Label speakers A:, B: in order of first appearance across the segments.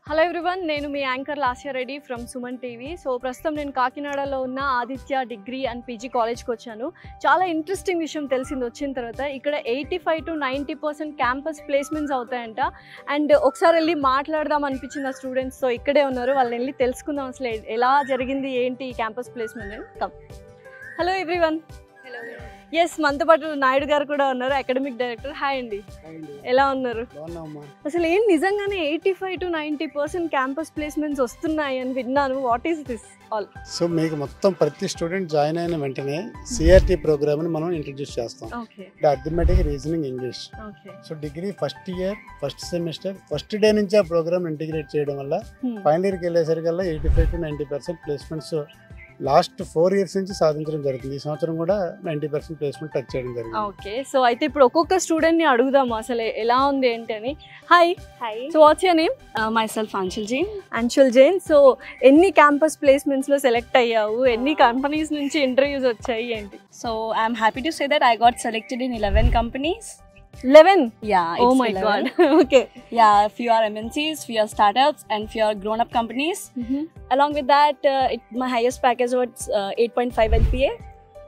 A: Hello everyone, నేను మీ anchor Lasya Reddy from Suman TV. So ప్రస్తుతం నేను కాకినాడలో ఉన్న ఆదిత్య డిగ్రీ అండ్ పీజీ కాలేజ్కి వచ్చాను. చాలా ఇంట్రెస్టింగ్ విషయం తెలిసింది వచ్చిన తర్వాత. ఇక్కడ 85 to 90% క్యాంపస్ ప్లేస్మెంట్స్ అవుతాయంట. అండ్ ఒకసారి వెళ్ళి మాట్లాడదాం అనిపించింది ఆ స్టూడెంట్స్తో. ఇక్కడే ఉన్నారు, వాళ్ళని వెళ్ళి తెలుసుకుందాం అసలు ఎలా జరిగింది ఏంటి ఈ క్యాంపస్ ప్లేస్మెంట్ అని. కమ్. Hello everyone. ఎస్, మనతో పాటు నాయుడు గారు కూడా ఉన్నారు, అకాడమిక్ డైరెక్టర్. హాయ్ అండి, ఎలా ఉన్నారు? అసలు ఏం నిజంగానే 85 to 90% క్యాంపస్ ప్లేస్మెంట్స్ వస్తున్నాయి అని విన్నాను. What is this all?
B: So మీకు మొత్తం ప్రతి స్టూడెంట్ జాయిన్ అయిన వెంటనే సిఆర్టీ ప్రోగ్రామ్ ని మనం ఇంట్రడ్యూస్ చేస్తాం. Arithmetic, reasoning, English. So degree first year first semester first day నుంచి ఆ ప్రోగ్రామ్ ఇంటిగ్రేట్ చేయడం వల్ల ఫైనల్ ఇయర్కి వెళ్ళేసరికల్లా 85 to 90% ప్లేస్మెంట్స్ లాస్ట్ 4 years నుంచి సాధించడం జరుగుతుంది. ఈ సంవత్సరం కూడా 90% ప్లేస్మెంట్ టచ్ చేయడం జరిగింది.
A: ఓకే, సో అయితే ఇప్పుడు ఒక్కొక్క స్టూడెంట్ ని అడుగుదాము అసలు ఎలా ఉంది ఏంటి అని. Hi. So what's your name?
C: Myself Anshul Jain.
A: Anshul Jain. So ఎన్ని క్యాంపస్ ప్లేస్మెంట్స్ లో సెలెక్ట్ అయ్యావు? ఎన్ని కంపెనీస్ నుంచి ఇంటర్వ్యూస్ వచ్చాయి ఏంటి?
C: So I'm happy to say that I got selected in 11 companies.
A: 11?
C: Yeah.
A: Oh my
C: 11.
A: God. Okay.
C: Yeah, few are MNCs, few are startups, and few are grown-up companies. Along with that, my highest package was 8.5 LPA.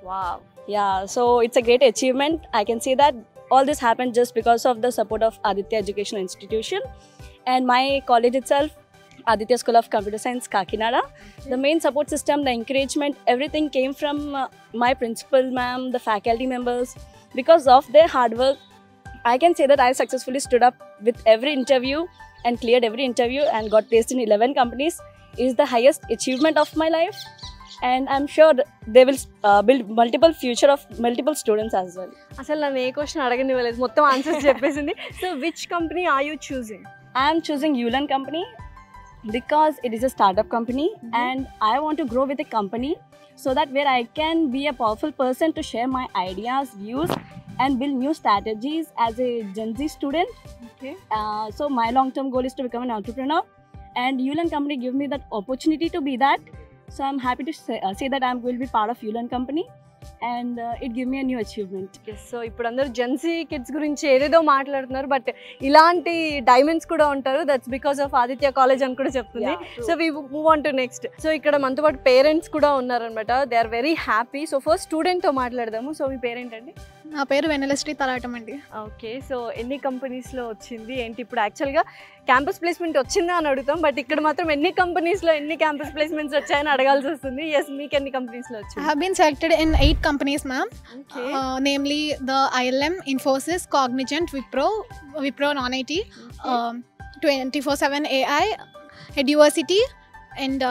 A: Wow.
C: Yeah, so it's a great achievement. I can say that all this happened just because of the support of Aditya Educational Institution and my college itself, Aditya School of Computer Science, Kakinada. The main support system, the encouragement, everything came from my principal ma'am, the faculty members. Because of their hard work, I can say that I successfully stood up with every interview and cleared every interview and got placed in 11 companies. It is the highest achievement of my life, and I'm sure they will build multiple future of multiple students as well.
A: అసలు నన్ను ఏ question అడగనివ్వలేదు, మొత్తం answers చెప్పేసింది. So which company are you choosing?
C: I am choosing Ulan company because it is a startup company and I want to grow with a company so that where I can be a powerful person to share my ideas, views and build new strategies as a Gen Z student.
A: Okay.
C: So my long-term goal is to become an entrepreneur, and Ulan company give me that opportunity to be that. So I'm happy to say that I'm going to be part of Ulan company, and it give me a new achievement.
A: So ఇప్పుడు అందరూ Gen Z kids గురించి ఏదేదో మాట్లాడుతున్నారు, but ఇలాంటి diamonds కూడా ఉంటారు. That's because of Aditya college అని కూడా చెప్తుంది. So we move on to next. So ఇక్కడ మనతో పాటు పేరెంట్స్ కూడా ఉన్నారనమాట. They are very happy. So first స్టూడెంట్తో మాట్లాడదాము. సో మీ పేరెంట్ అండి?
D: నా పేరు వెన్నెలశ్రీ తలాటం అండి.
A: ఓకే, సో ఎన్ని కంపెనీస్లో వచ్చింది ఏంటి? ఇప్పుడు యాక్చువల్గా క్యాంపస్ ప్లేస్మెంట్ వచ్చిందా అని అడుగుతాం, బట్ ఇక్కడ మాత్రం ఎన్ని కంపెనీస్లో ఎన్ని క్యాంపస్ ప్లేస్మెంట్స్ వచ్చాయని అడగాల్సి వస్తుంది. ఎస్, మీకు ఎన్ని కంపెనీస్లో వచ్చింది?
D: I have been selected in 8 companies, ma'am.
A: Okay.
D: Namely the ILM, Infosys, Cognizant, Wipro non-IT, 24/7 AI, Eduversity, and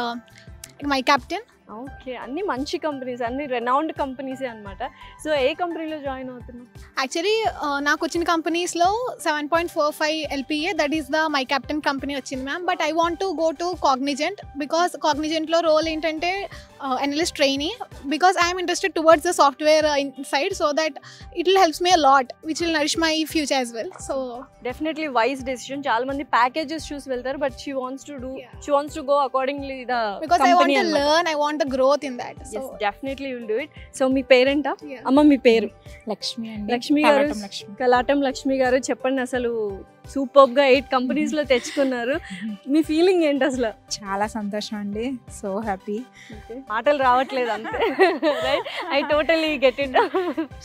D: my captain.
A: Okay, అన్ని మంచి కంపెనీస్, అన్ని రెనౌండ్ కంపెనీసే అనమాట. సో ఏ కంపెనీలో జాయిన్ అవుతున్నావు?
D: యాక్చువల్లీ నాకు వచ్చిన కంపెనీస్లో 7.45 LPA, that is the my captain company వచ్చింది ma'am. But I want to go to Cognizant because కాగ్నిజెంట్లో రోల్ ఏంటంటే analyst trainee, because I'm interested towards the software side, so that it will helps me a lot which will nourish my future as well. So
A: definitely wise decision. చాలా మంది packages చూసి వెళ్తారు, but she wants to go accordingly the
D: because I want to learn, I want the growth in that.
A: So definitely will do it. So మీ పేరెంటా? అమ్మ మీ పేరు?
E: లక్ష్మి అండి.
A: లక్ష్మి గారు, కలాటం లక్ష్మి గారు, చెప్పండి అసలు సూపర్గా 8 కంపెనీస్లో తెచ్చుకున్నారు. మీ ఫీలింగ్ ఏంటి అసలు?
E: చాలా సంతోషం అండి, సో హ్యాపీ.
A: మాటలు రావట్లేదు అంతే. Right, I totally get it.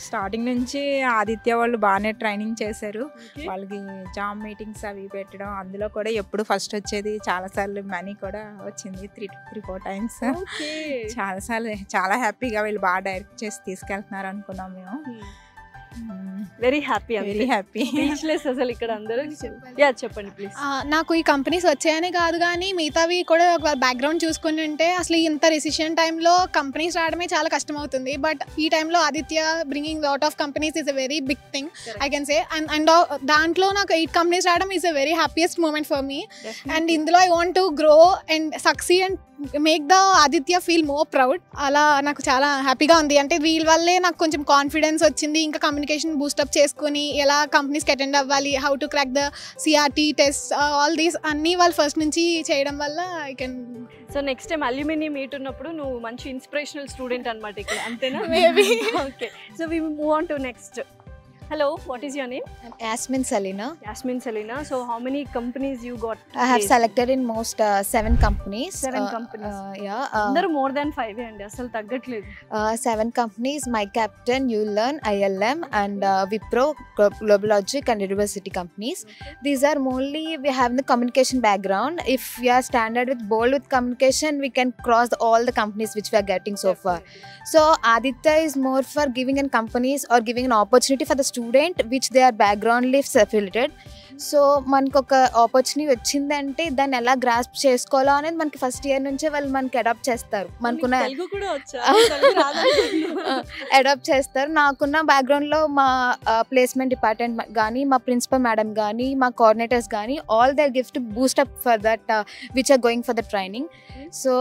E: Starting నుంచి ఆదిత్య వాళ్ళు బాగానే ట్రైనింగ్ చేశారు. వాళ్ళకి జాబ్ మీటింగ్స్ అవి పెట్టడం, అందులో కూడా ఎప్పుడు ఫస్ట్ వచ్చేది. చాలాసార్లు మనీ కూడా వచ్చింది, 3-4 times. చాలాసార్లు చాలా హ్యాపీగా వీళ్ళు బాగా డైరెక్ట్ చేసి తీసుకెళ్తున్నారు అనుకున్నాం మేము.
A: Very happy,
E: very happy.
A: Speechless అసలు ఇక్కడ అందరూ. చెప్పండి ప్లీజ్.
D: నాకు ఈ కంపెనీస్ వచ్చాయనే కాదు కానీ మిగతావి కూడా ఒక బ్యాక్గ్రౌండ్ చూసుకుని ఉంటే అసలు ఇంత రెసిషన్ టైంలో కంపెనీస్ రావడమే చాలా కష్టం అవుతుంది. బట్ ఈ టైంలో Aditya bringing lot of companies is a very big thing I can say. And దాంట్లో నాకు 8 కంపెనీస్ రావడం is a very happiest moment for me. And ఇందులో I want to grow and succeed and make the Aditya feel more proud. అలా నాకు చాలా హ్యాపీగా ఉంది. అంటే వీళ్ళ వల్లే నాకు కొంచెం కాన్ఫిడెన్స్ వచ్చింది. ఇంకా కమ్యూనికేషన్ బూస్టప్ చేసుకుని ఎలా కంపెనీస్కి అటెండ్ అవ్వాలి, how to crack the CRT test, all these అన్నీ వాళ్ళు ఫస్ట్ నుంచి చేయడం వల్ల I can.
A: So next time alumni meet ఉన్నప్పుడు నువ్వు మంచి ఇన్స్పిరేషనల్ స్టూడెంట్ అనమాట ఇక్కడ, అంతేనా?
D: Maybe.
A: Okay, so we move on to next. Hello, what is your name?
F: I'm Yasmin Salina.
A: Yasmin Salina. So how many companies you got?
F: I have
A: placed?
F: selected in most 7 companies.
A: 7 companies.
F: Yeah.
A: అందరూ more than 5 అండి, అసలు తగ్గట్లేదు.
F: 7 companies, My Captain, YouLearn, ILM and Wipro, GlobalLogic and University companies. These are mainly we have the communication background. If we are standard with bold with communication, we can cross all the companies which we are getting so far. So Aditya is more for giving in companies or giving an opportunity for the student which their background lives affiliated. So మనకు ఒక opportunity వచ్చిందంటే దాన్ని ఎలా grasp చేసుకోవాలో అనేది మనకి first year నుంచే వాళ్ళు మనకి అడాప్ట్ చేస్తారు. మనకున్న అడాప్ట్ చేస్తారు. నాకున్న బ్యాక్గ్రౌండ్లో మా ప్లేస్మెంట్ డిపార్ట్మెంట్ కానీ మా ప్రిన్సిపల్ మేడం కానీ మా కోఆర్డినేటర్స్ కానీ all their gift boost up for that which are going for the training. So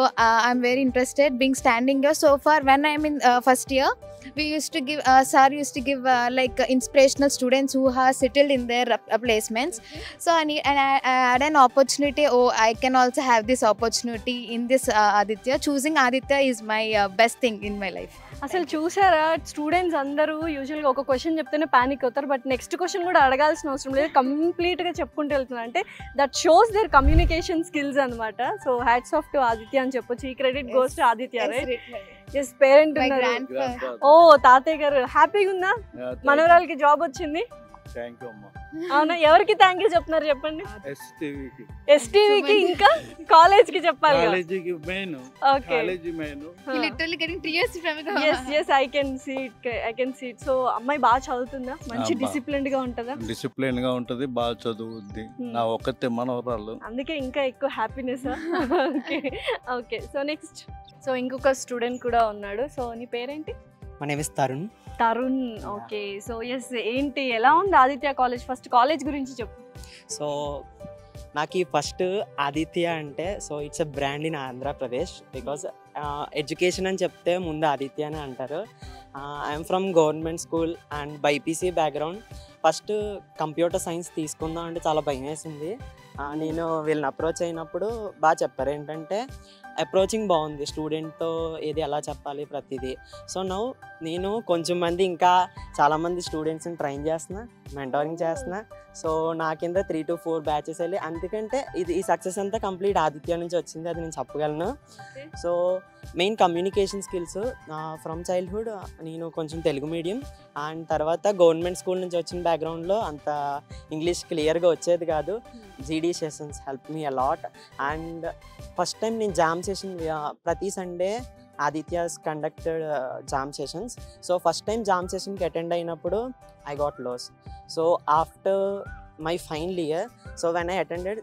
F: I'm very interested being standing here. So far when I'm in first year, we used to give sir used to give like inspirational students who have settled in their placements. So I had an opportunity. Oh, I can also have this opportunity in this Aditya. Choosing Aditya is my best thing in my life.
A: అసలు చూసారా, students అందరూ యూజువల్గా ఒక question చెప్తేనే panic అవుతారు, but next question కూడా అడగాల్సిన అవసరం లేదు, కంప్లీట్గా చెప్పుకుంటూ వెళ్తున్నారు. అంటే that shows their communication skills అనమాట. So hats off to Aditya అని చెప్పొచ్చు. ఈ credit goes to Aditya, right? Yes, parent ఉన్నారు. ఓ తాతయ్య గారు హ్యాపీగా ఉందా? మనవరాలకి జాబ్ వచ్చింది. అవునా, ఎవరికి థ్యాంక్ యూ చెప్తున్నారు చెప్పండి? ఎస్టీవీకి, ఇంకా కాలేజ్ కి చెప్పాలి. I can see it. So అమ్మాయి బాగా చదువుతుందా? మంచి డిసిప్లిన్డ్ గా ఉంటుందా?
G: డిసిప్లిన్ గా ఉంటది, బాగా చదువుద్ది. నా ఒక్కతే మనవరాలు, అందుకే
A: ఇంకా ఎక్కువ happiness. Okay, so next. So ఇంకొక స్టూడెంట్ కూడా ఉన్నాడు. సో నీ పేరేంటి?
H: My name is Tarun.
A: Tarun. Okay, so yes, ఏంటి ఎలా ఉంది ఆదిత్య కాలేజ్? ఫస్ట్ కాలేజ్ గురించి చెప్పు.
H: సో నాకు ఈ ఫస్ట్ ఆదిత్య అంటే so it's a brand in Andhra Pradesh. Because education అని చెప్తే ముందు ఆదిత్య అని అంటారు. I'm from government school and BiPC background. First computer science తీసుకుందాం అంటే చాలా భయం వేసింది. నేను వీళ్ళని అప్రోచ్ అయినప్పుడు బాగా చెప్పారు, ఏంటంటే అప్రోచింగ్ బాగుంది, స్టూడెంట్తో ఏది ఎలా చెప్పాలి ప్రతిదీ. సో నేను కొంచెం మంది ఇంకా చాలామంది స్టూడెంట్స్ని ట్రైన్ చేస్తున్నా, మెంటరింగ్ చేస్తున్నా. సో నా కింద 3 to 4 బ్యాచెస్ వెళ్ళి, అందుకంటే ఈ సక్సెస్ అంతా కంప్లీట్ ఆదిత్య నుంచి వచ్చింది, అది నేను చెప్పగలను. So main communication skills from childhood. నేను కొంచెం తెలుగు మీడియం అండ్ తర్వాత గవర్నమెంట్ స్కూల్ నుంచి వచ్చిన బ్యాక్గ్రౌండ్లో అంత ఇంగ్లీష్ క్లియర్గా వచ్చేది కాదు. GD sessions help me a lot. And first time నేను జామ్ సెషన్ ప్రతి Sunday Aditya's conducted JAM sessions. So first time JAM సెషన్కి అటెండ్ అయినప్పుడు I got loss. So after my final year, so when I attended,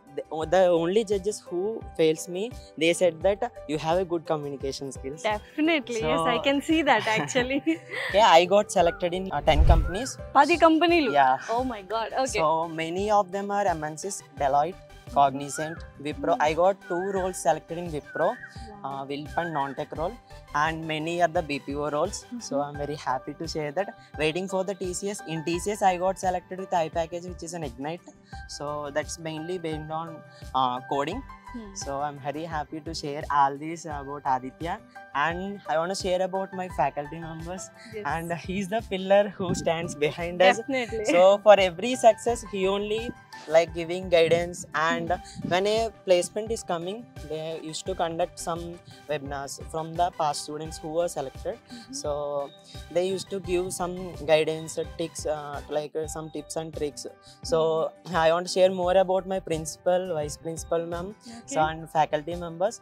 H: the only judges who fails me, they said that you have a good communication skills.
A: Definitely, so, yes, I can see that actually.
H: Okay, I got selected in 10 companies.
A: 10 companies?
H: Yeah.
A: Oh my god, okay.
H: So many of them are MNCs, Deloitte, Cognizant, Wipro. I got 2 roles selected in Wipro, WILP and non-tech role, and many are the BPO roles. So I'm very happy to share that. Waiting for the TCS. In TCS I got selected with iPackage, which is an Ignite. So that's mainly based on coding. So I'm very happy to share all this about Aditya, and I want to share about my faculty members. Yes. And he's the pillar who stands behind us.
A: Definitely.
H: So for every success he only like giving guidance, and when a placement is coming, they used to conduct some webinars from the past students who were selected. So they used to give some guidance, tricks, like some tips and tricks. So I want to share more about my principal, vice principal ma'am. So and faculty members,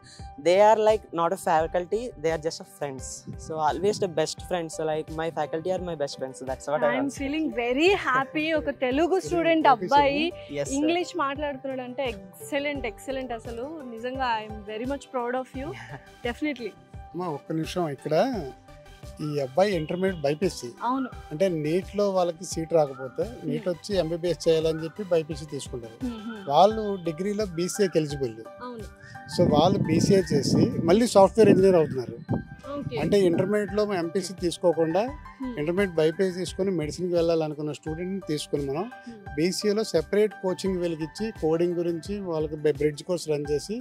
H: they are like not a faculty, they are just a friends. So always the best friends. So like my faculty are my best friends. So that's what I am
A: feeling very happy. Oka Telugu student abbayi English మాట్లాడుతున్నాడు అంటే excellent. అసలు నిజంగా I am very much proud of you. Definitely.
B: అమ్మా ఒక్క నిమిషం, ఇక్కడ ఈ అబ్బాయి ఇంటర్మీడియట్ బైపీసీ.
A: అవును.
B: అంటే నీట్లో వాళ్ళకి సీట్ రాకపోతే నీట్ వచ్చి ఎంబీబీఎస్ చేయాలని చెప్పి బైపీసీ తీసుకుంటారు. వాళ్ళు డిగ్రీలో బీసీఏకి ఎలిజిబుల్. సో వాళ్ళు బీసీఏ చేసి మళ్ళీ సాఫ్ట్వేర్ ఇంజనీర్ అవుతున్నారు. అంటే ఇంటర్మీడియట్లో ఎంపీసీ తీసుకోకుండా ఇంటర్మీడియట్ బైపీసీ తీసుకొని మెడిసిన్కి వెళ్ళాలనుకున్న స్టూడెంట్ని తీసుకుని మనం బీసీఏలో సెపరేట్ కోచింగ్ వెలిగించి కోడింగ్ గురించి వాళ్ళకి బ్రిడ్జ్ కోర్స్ రన్ చేసి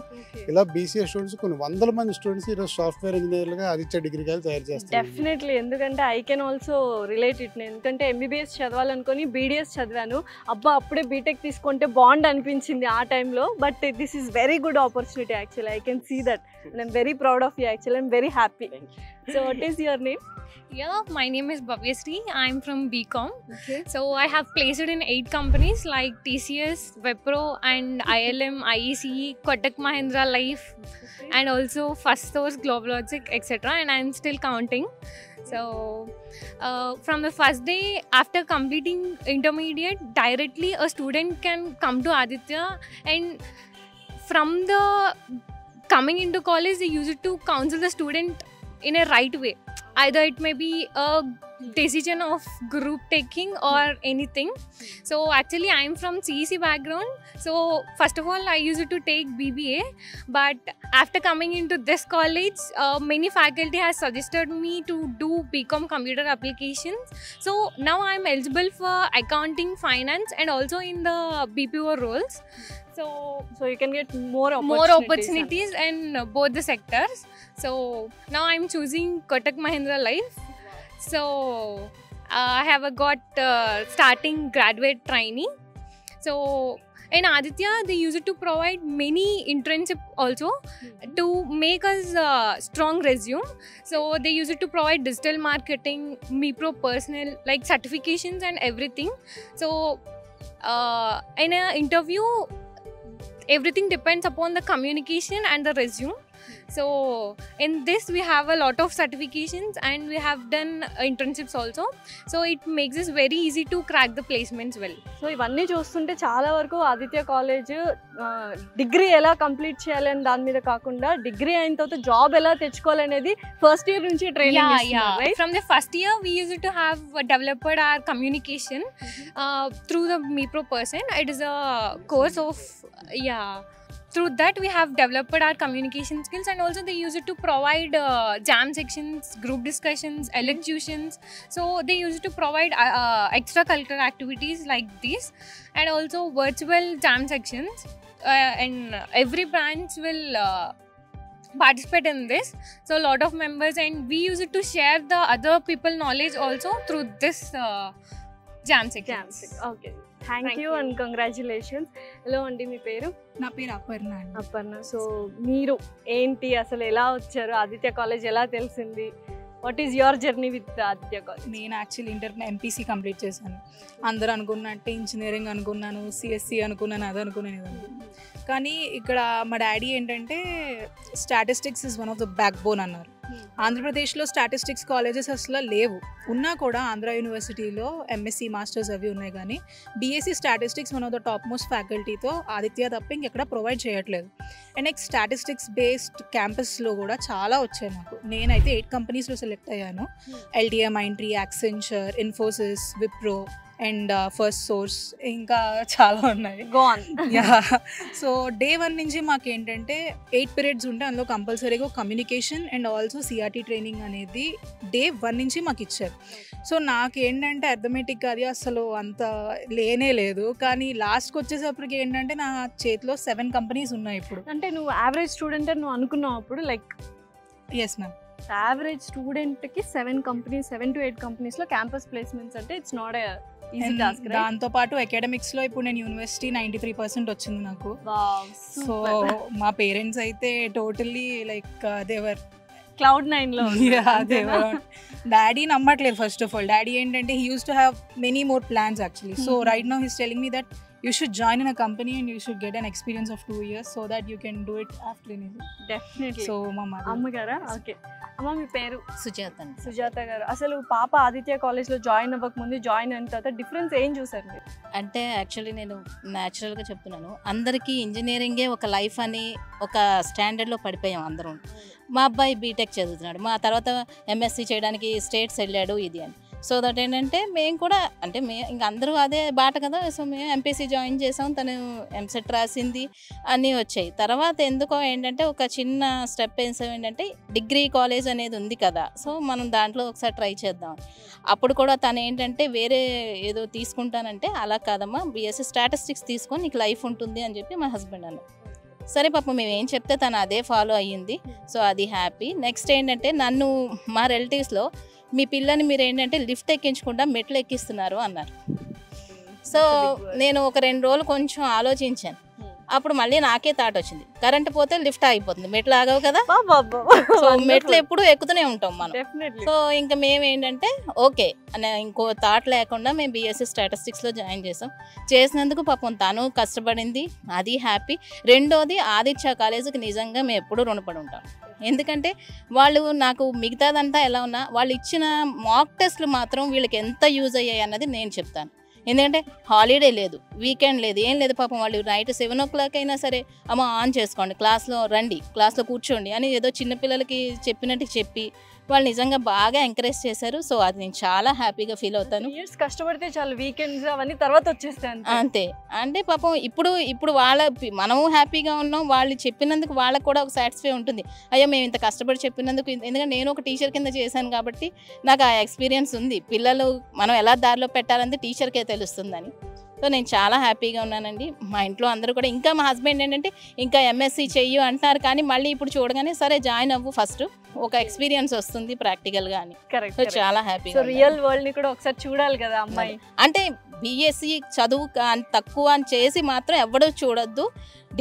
B: ఇలా బీసీఏ స్టూడెంట్స్ కొన్ని వందల మంది స్టూడెంట్స్ ఈరోజు సాఫ్ట్వేర్ ఇంజనీర్లుగా ఆదిత్య డిగ్రీ కాలేజ్ తయారు చేస్తారు.
A: డెఫినెట్లీ, ఎందుకంటే I can also relate it. నేను ఎందుకంటే ఎంబీబీఎస్ చదవాలనుకొని బీడీఎస్ చదివాను. అబ్బా అప్పుడే బీటెక్ తీసుకుంటే బాండ్ అనిపించింది ఆ టైంలో. But this is very good opportunity actually. I can see that and I'm very proud of you actually. I'm very happy. So what is your name?
I: Yeah, my name is Bhavyasri. I'm from BCom.
A: Okay.
I: So I have placed in 8 companies like TCS, Wipro and ILM, IEC, Kotak Mahindra Life, and also First Source, GlobalLogic, etc. And I'm still counting. So from the first day after completing intermediate, directly a student can come to Aditya, and from the coming into college they use it to counsel the student in a right way. Either it may be a decision of group taking or anything. So actually I am from CEC background, so first of all I used to take BBA, but after coming into this college many faculty has suggested me to do BCom computer applications. So now I am eligible for accounting, finance and also in the BPO roles.
A: So you can get more
I: opportunities in both the sectors. So now I'm choosing Kotak Mahindra Life. So I have got starting graduate training. So in Aditya they used to provide many internship also to make us strong resume. So they used to provide digital marketing, MIPRO personal like certifications and everything. So in an interview everything depends upon the communication and the resume. So in this we have a lot of certifications and we have done internships also. So it makes us very easy to crack the placements well.
A: So ఇవన్నీ చూస్తుంటే చాలా వరకు Aditya college degree ఎలా complete చేయాలని దాని మీద కాకుండా degree అయిన తర్వాత జాబ్ ఎలా తెచ్చుకోవాలనేది ఫస్ట్ ఇయర్ నుంచి ట్రైనింగ్ ఇస్తున్నారు, right?
I: From the first year we used to have developed our communication through the MIPRO person. It is a course of through that we have developed our communication skills, and also they use it to provide jam sections, group discussions, elocutions. So they use it to provide extracurricular activities like this, and also virtual jam sections, and every branch will participate in this. So a lot of members, and we use it to share the other people knowledge also through this jam sections.
A: Okay, thank you and congratulations. Hello అండి, మీ పేరు?
J: నా పేరు Aparna.
A: Aparna. So మీరు ఏంటి, అసలు ఎలా వచ్చారు, Aditya college ఎలా తెలిసింది? What is your journey with Aditya college?
J: నేను యాక్చువల్లీ ఇంటర్ ఎంపీసీ కంప్లీట్ చేశాను. అందరూ అనుకున్నట్టే ఇంజనీరింగ్ అనుకున్నాను, సిఎస్సి అనుకున్నాను, అది అనుకున్నాను, ఇది అనుకున్నాను. కానీ ఇక్కడ మా డాడీ ఏంటంటే statistics is one of the back bone అన్నారు. ఆంధ్రప్రదేశ్లో స్టాటిస్టిక్స్ కాలేజెస్ అసలు లేవు. ఉన్నా కూడా ఆంధ్ర యూనివర్సిటీలో ఎంఎస్సి మాస్టర్స్ అవి ఉన్నాయి, కానీ BSc statistics one of the top most ఫ్యాకల్టీతో ఆదిత్య తప్ప ఇంకెక్కడ ప్రొవైడ్ చేయట్లేదు. అండ్ నెక్స్ట్ స్టాటిస్టిక్స్ బేస్డ్ క్యాంపస్లో కూడా చాలా వచ్చాయి నాకు. నేనైతే 8 కంపెనీస్లో సెలెక్ట్ అయ్యాను. LTA, Mindtree, Accenture, Infosys, Wipro and first source, ఇంకా చాలా ఉన్నాయి. సో డే 1 నుంచి మాకు ఏంటంటే 8 పీరియడ్స్ ఉంటే అందులో కంపల్సరీగా communication and also CRT training అనేది డే 1 నుంచి మాకు ఇచ్చారు. సో నాకేంటంటే అర్థమెటిక్ అది అసలు అంత లేనే లేదు. కానీ లాస్ట్కి వచ్చేసప్పటికి ఏంటంటే నా చేతిలో 7 కంపెనీస్ ఉన్నాయి ఇప్పుడు.
A: అంటే నువ్వు యావరేజ్ స్టూడెంట్ అని నువ్వు అనుకున్నావు అప్పుడు? లైక్
J: ఎస్ మ్యామ్,
A: యావరేజ్ స్టూడెంట్కి 7 కంపెనీస్, 7 to 8 కంపెనీస్లో క్యాంపస్ ప్లేస్మెంట్స్ అంటే it's not a easy task.
J: దాంతోపాటు అకాడమిక్స్లో ఇప్పుడు నేను యూనివర్సిటీ 93% వచ్చింది నాకు. సో మా పేరెంట్స్ అయితే టోటల్లీ లైక్ దేవర్
A: Cloud9లో.
J: డాడీ నమ్మట్లేదు. ఫస్ట్ ఆఫ్ ఆల్ డాడీ ఏంటంటే he use to have many more plans actually. So right now he's telling me that you should join in a company and you should get an experience of 2 years so that you can do it after anything.
A: Definitely.
J: So mama
A: అమ్మగారా? Okay అమ్మ, మీ పేరు?
K: సుజాత.
A: సుజాత గారు, అసలు పాప ఆదిత్య కాలేజ్లో join అవ్వక ముందు జాయిన్ అయిన తర్వాత డిఫరెన్స్ ఏం చూసారు మీరు?
K: అంటే యాక్చువల్లీ నేను న్యాచురల్గా చెప్తున్నాను, అందరికీ ఇంజనీరింగే ఒక లైఫ్ అని ఒక స్టాండర్డ్లో పడిపోయాం అందరం. మా అబ్బాయి బీటెక్ చదువుతున్నాడు, మా తర్వాత ఎంఎస్సి చేయడానికి స్టేట్స్ వెళ్ళాడు ఇది అని. సో దట్ ఏంటంటే మేము కూడా అంటే ఇంక అందరూ అదే బాట కదా. సో మేము ఎంపీసీ జాయిన్ చేసాం, తను ఎంసెట్ రాసింది, అన్నీ వచ్చాయి. తర్వాత ఎందుకో ఏంటంటే ఒక చిన్న స్టెప్ ఏంటంటే డిగ్రీ కాలేజ్ అనేది ఉంది కదా, సో మనం దాంట్లో ఒకసారి ట్రై చేద్దాం. అప్పుడు కూడా తను ఏంటంటే వేరే ఏదో తీసుకుంటానంటే అలా కాదమ్మా, బీఎస్సీ స్టాటిస్టిక్స్ తీసుకొని నీకు లైఫ్ ఉంటుంది అని చెప్పి మా హస్బెండ్ అన్నారు. సరే పాపం మేము ఏం చెప్తే తను అదే ఫాలో అయ్యింది. సో అది హ్యాపీ. నెక్స్ట్ ఏంటంటే నన్ను మా రిలేటివ్స్లో మీ పిల్లని మీరు ఏంటంటే లిఫ్ట్ ఎక్కించకుండా మెట్లు ఎక్కిస్తున్నారు అన్నారు. సో నేను ఒక 2 రోజులు కొంచెం ఆలోచించాను. అప్పుడు మళ్ళీ నాకే థాట్ వచ్చింది, కరెంట్ పోతే లిఫ్ట్ ఆగిపోతుంది, మెట్లు ఆగవు కదా. సో మెట్లు ఎప్పుడు ఎక్కుతూనే ఉంటాం మనం. సో ఇంకా మేము ఏంటంటే ఓకే అనే ఇంకో థాట్ లేకుండా మేము బీఎస్సీ స్టాటిస్టిక్స్లో జాయిన్ చేసినందుకు పాపం తను కష్టపడింది, అది హ్యాపీ. రెండోది ఆదిత్య కాలేజీకి నిజంగా మేము ఎప్పుడూ రుణపడి ఉంటాం. ఎందుకంటే వాళ్ళు నాకు మిగతాదంతా ఎలా ఉన్నా వాళ్ళు ఇచ్చిన మాక్ టెస్ట్లు మాత్రం వీళ్ళకి ఎంత యూజ్ అయ్యాయి అన్నది నేను చెప్తాను. ఎందుకంటే హాలిడే లేదు, వీకెండ్ లేదు, ఏం లేదు. పాపం వాళ్ళు నైట్ 7 o'clock అయినా సరే అమ్మ ఆన్ చేసుకోండి, క్లాస్లో రండి, క్లాస్లో కూర్చోండి అని ఏదో చిన్నపిల్లలకి చెప్పినట్టు చెప్పి వాళ్ళు నిజంగా బాగా ఎంకరేజ్ చేశారు. సో అది నేను చాలా హ్యాపీగా ఫీల్ అవుతాను.
A: ఇయర్స్ కష్టపడితే చాలా వీకెండ్స్ అవన్నీ తర్వాత వచ్చేస్తాయి
K: అంతే. అంటే పాపం ఇప్పుడు మనము హ్యాపీగా ఉన్నాం, వాళ్ళు చెప్పినందుకు వాళ్ళకు కూడా ఒక సాటిస్ఫై ఉంటుంది. అయ్యో మేము ఇంత కష్టపడి చెప్పినందుకు. ఎందుకంటే నేను ఒక టీచర్ కింద చేశాను కాబట్టి నాకు ఆ ఎక్స్పీరియన్స్ ఉంది. పిల్లలు మనం ఎలా దారిలో పెట్టాలన్నది టీచర్కే తెలుస్తుందని. సో నేను చాలా హ్యాపీగా ఉన్నానండి. మా ఇంట్లో అందరూ కూడా, ఇంకా మా హస్బెండ్ ఏంటంటే ఇంకా ఎంఎస్సీ చెయ్యు అంటున్నారు, కానీ మళ్ళీ ఇప్పుడు చూడగానే సరే జాయిన్ అవ్వు, ఫస్ట్ ఒక ఎక్స్పీరియన్స్ వస్తుంది ప్రాక్టికల్గా అని. సో చాలా హ్యాపీగా.
A: రియల్ వరల్డ్ ని కూడా ఒకసారి చూడాలి కదా అమ్మాయి.
K: అంటే బీఎస్సీ చదువు తక్కువ అని చేసి మాత్రం ఎవడూ చూడొద్దు.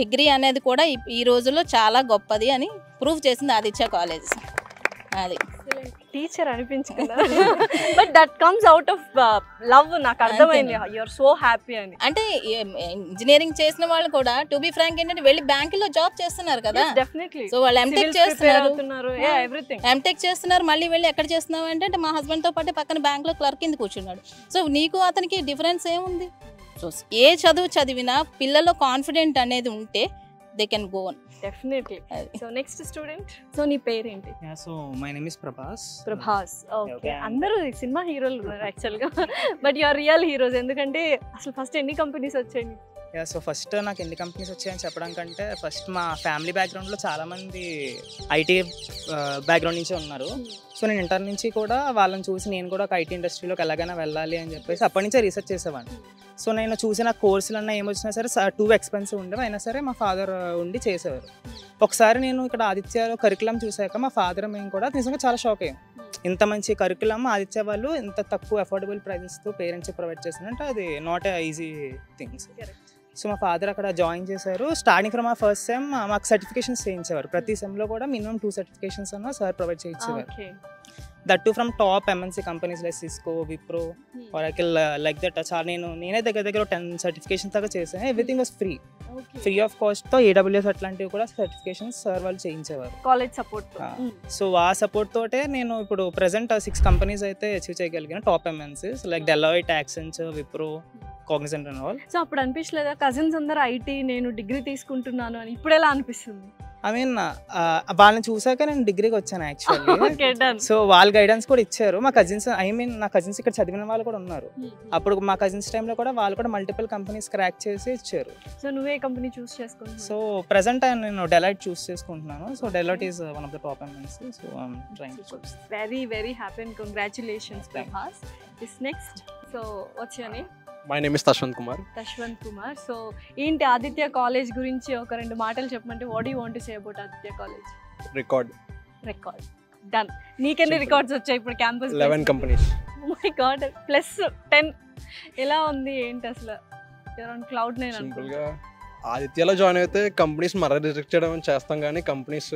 K: డిగ్రీ అనేది కూడా ఈ రోజుల్లో చాలా గొప్పది అని ప్రూవ్ చేసింది ఆదిత్య కాలేజ్. అది
A: టీచర్ అనిపించుకున్నారు. But that comes out of love. నాకు అర్థమైంది, యు ఆర్ సో హ్యాపీ అని.
K: అంటే ఇంజనీరింగ్ చేసిన వాళ్ళు కూడా టు బి ఫ్రాంక్ ఏంటంటే వెళ్ళి బ్యాంకులో జాబ్ చేస్తున్నారు కదా.
A: డెఫినెట్లీ.
K: సో వాళ్ళు ఎంటెక్ చేస్తున్నారు,
A: ఎవ్రీథింగ్
K: ఎంటెక్ చేస్తున్నారు. మళ్ళీ వెళ్ళి ఎక్కడ చేస్తున్నావు అంటే మా హస్బెండ్ తో పాటు పక్కన బ్యాంక్ లో క్లర్క్ కింద కూర్చున్నాడు. సో నీకు అతనికి డిఫరెన్స్ ఏముంది? సో ఏ చదువు చదివినా పిల్లల్లో కాన్ఫిడెంట్ అనేది ఉంటే they can go on.
A: Definitely. So next student. So నీ పేరేంటి?
L: So my name is Prabhas.
A: Prabhas. Okay. అందరూ సినిమా హీరోలు ఉన్నారు యాక్చువల్గా, but you are real heroes. ఎందుకంటే అసలు ఫస్ట్ ఎన్ని కంపెనీస్ వచ్చాయి?
L: సో ఫస్ట్ నాకు ఎన్ని కంపెనీస్ వచ్చాయని చెప్పడం కంటే ఫస్ట్ మా ఫ్యామిలీ బ్యాక్గ్రౌండ్లో చాలామంది ఐటీ బ్యాక్గ్రౌండ్ నుంచే ఉన్నారు. సో నేను ఇంటర్ నుంచి కూడా వాళ్ళని చూసి నేను కూడా ఒక ఐటీ ఇండస్ట్రీలోకి ఎలాగైనా వెళ్ళాలి అని చెప్పేసి అప్పటి నుంచే రీసెర్చ్ చేసేవాడిని. సో నేను చూసిన కోర్సులన్నా ఏమొచ్చినా సరే టూ ఎక్స్పెన్సివ్ ఉండేవి, అయినా సరే మా ఫాదర్ ఉండి చేసేవారు. ఒకసారి నేను ఇక్కడ ఆదిత్యలో కరికులం చూసాక మా ఫాదర్ మేము కూడా నిజంగా చాలా షాక్ అయ్యాం. ఇంత మంచి కరికులం ఆదిత్య వాళ్ళు ఇంత తక్కువ అఫోర్డబుల్ ప్రైజెస్తో పేరెంట్స్కి ప్రొవైడ్ చేసినట్టు అది నాట్ ఈజీ థింగ్స్. సో మా ఫాదర్ అక్కడ జాయిన్ చేశారు. స్టార్టింగ్ ఫ్రమ్ ఆ ఫస్ట్ సెమ్ మాకు సర్టిఫికేషన్స్ చేయించేవారు. ప్రతి సెమ్లో కూడా మినిమం 2 సర్టిఫికేషన్స్ అన్న సార్ ప్రొవైడ్ చేయించేవారు. That to from top MNC companies like Cisco, Wipro, Oracle, like that. చాలా నేనే దగ్గర 10 సర్టిఫికేషన్స్ దాకా చేశాను. ఎవ్రీథింగ్ వాస్ ఫ్రీ ఆఫ్ కాస్ట్తో. ఏడబ్ల్యూఎస్ అట్లాంటివి కూడా సర్టిఫికేషన్స్ సార్ వాళ్ళు చేయించేవారు
A: కాలేజ్ సపోర్ట్.
L: సో ఆ సపోర్ట్ తోటే నేను ఇప్పుడు ప్రెసెంట్ 6 కంపెనీస్ అయితే అచీవ్ చేయగలిగాను, top MNCs like Deloitte, Accenture, Wipro, Cognizant and all.
A: So అప్పుడు అనిపించలేదా కజిన్స్ అందరూ ఐటీ, నేను డిగ్రీ తీసుకుంటున్నాను అని? ఇప్పుడు ఎలా అనిపిస్తుంది?
L: ఐ మీన్ వాళ్ళని చూసాక నేను డిగ్రీకి వచ్చాను యాక్చువల్లీ. సో వాళ్ళ గైడెన్స్ కూడా ఇచ్చారు. మా కజిన్స్, నా కజిన్స్ ఇక్కడ చదివిన వాళ్ళు కూడా ఉన్నారు. అప్పుడు మా కజిన్స్ టైంలో కూడా వాళ్ళు కూడా మల్టిపుల్ కంపెనీస్ క్రాక్ చేసి ఇచ్చారు.
A: సో నువ్వే కంపెనీ చూస్ చేసుకుంటున్నావు?
L: సో ప్రెసెంట్ నేను డెలాయిట్ చూస్ చేసుకుంటున్నాను. So Deloitte is one of the top MNC. So I'm trying.
A: Very happy and congratulations Prabhas. This next. So what's your name?
M: My name is Tashwanth Kumar.
A: Tashwanth Kumar. So ఏంటి Aditya college గురించి ఒక 2 మాటలు చెప్పమంటే what you want to say about Aditya college?
M: Record
A: done. నీకెన్ని records వచ్చాయి ఇప్పుడు campus?
M: 11 companies.
A: Oh my God, +10. ఎలా ఉంది ఏంటి అసలు? You're on cloud nine.
M: సింపుల్గా ఆదిత్యలో జాయిన్ అయితే కంపెనీస్ మరో రిజెక్ట్ చేయడం చేస్తాం, కానీ కంపెనీస్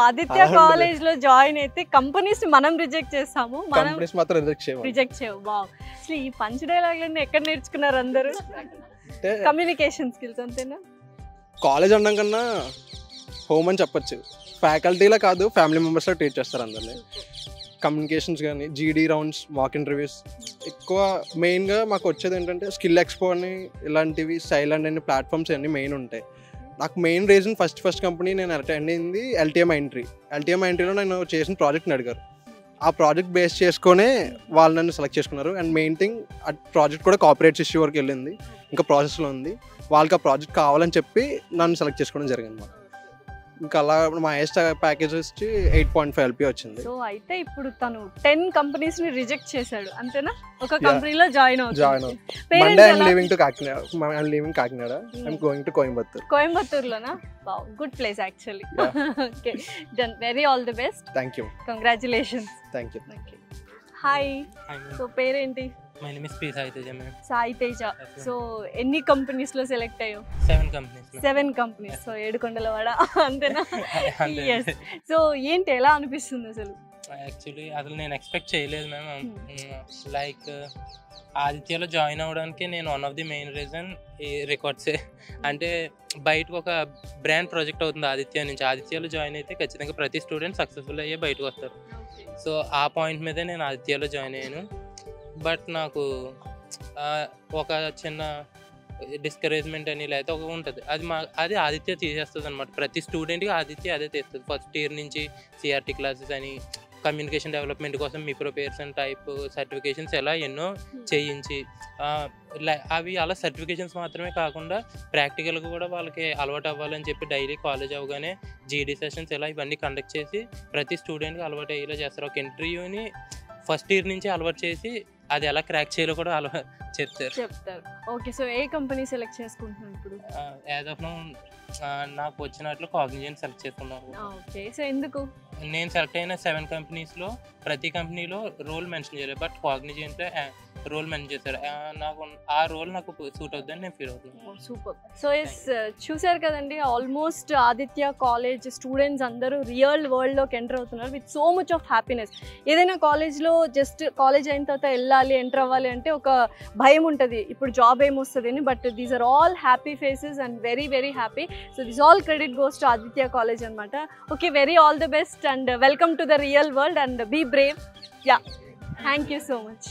A: ఆదిత్య కాలేజ్ లో జాయిన్ అయితే కంపెనీస్ మనం రిజెక్ట్ చేస్తాము,
M: కంపెనీస్ మాత్రం
A: రిజెక్ట్ చేయవు. బావ్. అసలు ఈ పంచ్ డైలాగ్లన్నీ ఎక్కడ నేర్చుకున్నారు అందరూ? కమ్యూనికేషన్ స్కిల్స్ అంతేనా?
M: కాలేజ్ అనడం కన్నా హోమ్ అని చెప్పొచ్చు. ఫ్యాకల్టీలో కాదు, ఫ్యామిలీ మెంబర్స్లో టీచ్ చేస్తారు అందరినీ. కమ్యూనికేషన్స్ కానీ, జీడీ రౌండ్స్, మాక్ ఇంటర్వ్యూస్ ఎక్కువ. మెయిన్గా మాకు వచ్చేది ఏంటంటే స్కిల్ ఎక్స్పో అని, ఇలాంటివి సైలెంట్ అనే ప్లాట్ఫామ్స్ అన్నీ మెయిన్ ఉంటాయి. నాకు మెయిన్ రీజన్ ఫస్ట్ కంపెనీ నేను అటెండ్ అయింది ఎల్టీఎం ఎంట్రీలో నేను చేసిన ప్రాజెక్ట్ని అడిగారు. ఆ ప్రాజెక్ట్ బేస్ చేసుకునే వాళ్ళు నన్ను సెలెక్ట్ చేసుకున్నారు. అండ్ మెయిన్ థింగ్ ఆ ప్రాజెక్ట్ కూడా కాపరేట్స్ ఇష్యూ వరకు వెళ్ళింది, ఇంకా ప్రాసెస్లో ఉంది. వాళ్ళకి ఆ ప్రాజెక్ట్ కావాలని చెప్పి నన్ను సెలెక్ట్ చేసుకోవడం జరిగింది. ఇంకా అలా మా హైయెస్ట్ ప్యాకేజ్ వచ్చి 8.5 LP వచ్చింది.
A: సో అయితే ఇప్పుడు తను 10 కంపెనీస్ ని రిజెక్ట్ చేశాడు అంతేనా? ఒక కంపెనీలో జాయిన్ అవుతాడు.
M: Monday I'm leaving to Kakinada. I'm leaving Kakinada. I'm going to Coimbatore.
A: కోయంబత్తూర్లోనా? Wow, good place actually. Okay, done. Very all the best.
M: Thank you.
A: Congratulations.
M: Thank you.
A: Hi, so పేరేంటి?
N: My name is P. Sai Teja, ma'am.
A: Sai Teja. So ఎన్ని companies లో select అయ్యావు?
N: 7 companies.
A: 7 companies. So ఏడుకొండలవాడ అంతేనా? Yes. So ఏంటి, ఎలా అనిపిస్తుంది అసలు?
N: Actually అసలు నేను ఎక్స్పెక్ట్ చేయలేదు మ్యామ్. లైక్ ఆదిత్యలో జాయిన్ అవ్వడానికి నేను one of the main reason ఈ రికార్డ్సే. అంటే బయటకు ఒక బ్రాండ్ ప్రాజెక్ట్ అవుతుంది ఆదిత్య నుంచి. ఆదిత్యలో జాయిన్ అయితే ఖచ్చితంగా ప్రతి స్టూడెంట్ సక్సెస్ఫుల్ అయ్యే బయటకు వస్తారు. సో ఆ పాయింట్ మీదే నేను ఆదిత్యలో జాయిన్ అయ్యాను. బట్ నాకు ఒక చిన్న డిస్కరేజ్మెంట్ అని లేకపోతే ఒక ఉంటుంది, అది ఆదిత్య తీసేస్తుంది అనమాట. ప్రతి స్టూడెంట్కి ఆదిత్య అదే తీస్తుంది. ఫస్ట్ ఇయర్ నుంచి CRT క్లాసెస్ అని, కమ్యూనికేషన్ డెవలప్మెంట్ కోసం మీ ప్రిపరేషన్ టైప్ సర్టిఫికేషన్స్ ఎలా ఎన్నో చేయించి, అవి అలా సర్టిఫికేషన్స్ మాత్రమే కాకుండా ప్రాక్టికల్గా కూడా వాళ్ళకి అలవాటు అవ్వాలని చెప్పి డైలీ కాలేజ్ అవ్వగానే GD సెషన్స్ ఇలా ఇవన్నీ కండక్ట్ చేసి ప్రతి స్టూడెంట్కి అలవాటు అయ్యేలా చేస్తారు. ఒక ఇంటర్వ్యూని ఫస్ట్ ఇయర్ నుంచి అలవాటు చేసి అది ఎలా క్రాక్ చేయాలో కూడా చెప్తారు.
A: ఓకే, సో ఏ కంపెనీ సెలెక్ట్ చేసుకుంటున్నాను ఇప్పుడు?
N: యాజ్ ఆఫ్ నౌ నాకు వచ్చినట్లు కాగ్నిజెంట్ సెలెక్ట్ చేసుకున్నాను.
A: ఓకే, సో ఎందుకు?
N: నేను సెలెక్ట్ అయిన 7 కంపెనీస్లో ప్రతి కంపెనీలో రోల్ మెన్షన్ చేయలేదు, బట్ కాగ్నిజెంట్ రోల్ మెన్షన్ చేశారు. నాకు ఆ రోల్ నాకు సూట్ అవుతుందని నేను ఫీల్ అవుతున్నాను.
A: సూపర్. సో ఎస్, చూసారు కదండి, ఆల్మోస్ట్ ఆదిత్య కాలేజ్ స్టూడెంట్స్ అందరూ రియల్ వరల్డ్లోకి ఎంటర్ అవుతున్నారు with so much of happiness. ఏదైనా కాలేజ్లో జస్ట్ కాలేజ్ అయిన తర్వాత వెళ్ళాలి, ఎంటర్ అవ్వాలి అంటే ఒక భయం ఉంటుంది, ఇప్పుడు జాబ్ ఏమొస్తుంది అని. But these are all happy faces and very very happy. So this all credit goes to Aditya college అనమాట. Okay, very all the best and welcome to the real world and be brave. Yeah, thank you so much.